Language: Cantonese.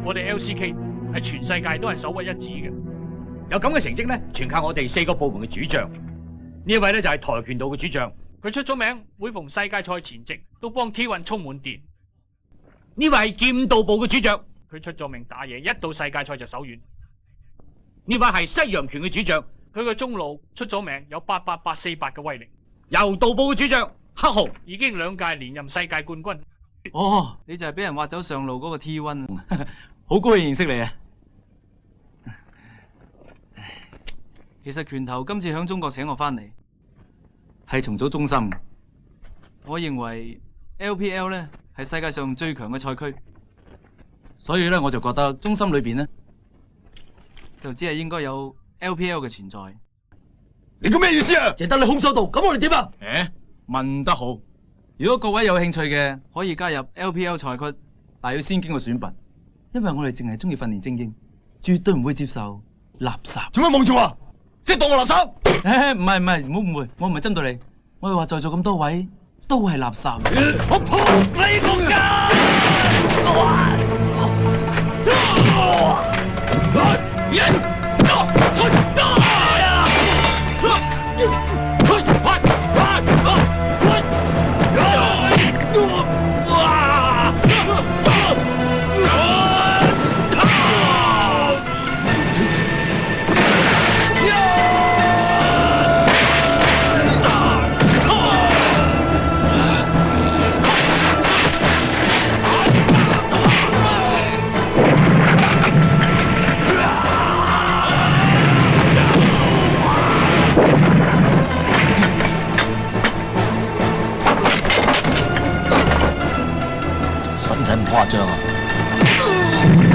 我哋 LCK 喺全世界都係首屈一指嘅。有咁嘅成績咧，全靠我哋4個部門嘅主將。呢位咧就係跆拳道嘅主將，佢出咗名，每逢世界賽前夕都幫 T1 充滿電。呢位係劍道部嘅主將，佢出咗名打嘢，一到世界賽就手軟。呢位係西洋拳嘅主將，佢個中路出咗名，有88848嘅威力。柔道部嘅主將黑豪已經2屆連任世界冠軍。哦，你就係俾人挖走上路嗰個 T1，好高興認識你啊！其實拳頭今次響中國請我翻嚟，係重組中心。我認為 LPL 咧係世界上最強嘅賽區，所以咧我就覺得中心裏邊咧就只係應該有 LPL 嘅存在。你講咩意思啊？淨得你空手道，咁我哋點啊？問得好！如果各位有興趣嘅，可以加入 LPL 賽區，但要先經過選拔，因為我哋淨係中意訓練精英，絕對唔會接受垃圾。做咩望住我？即係當我垃圾？唔係，唔好誤會，我唔係針對你，我係話在座咁多位都係垃圾。我撲你個使唔使咁誇張啊？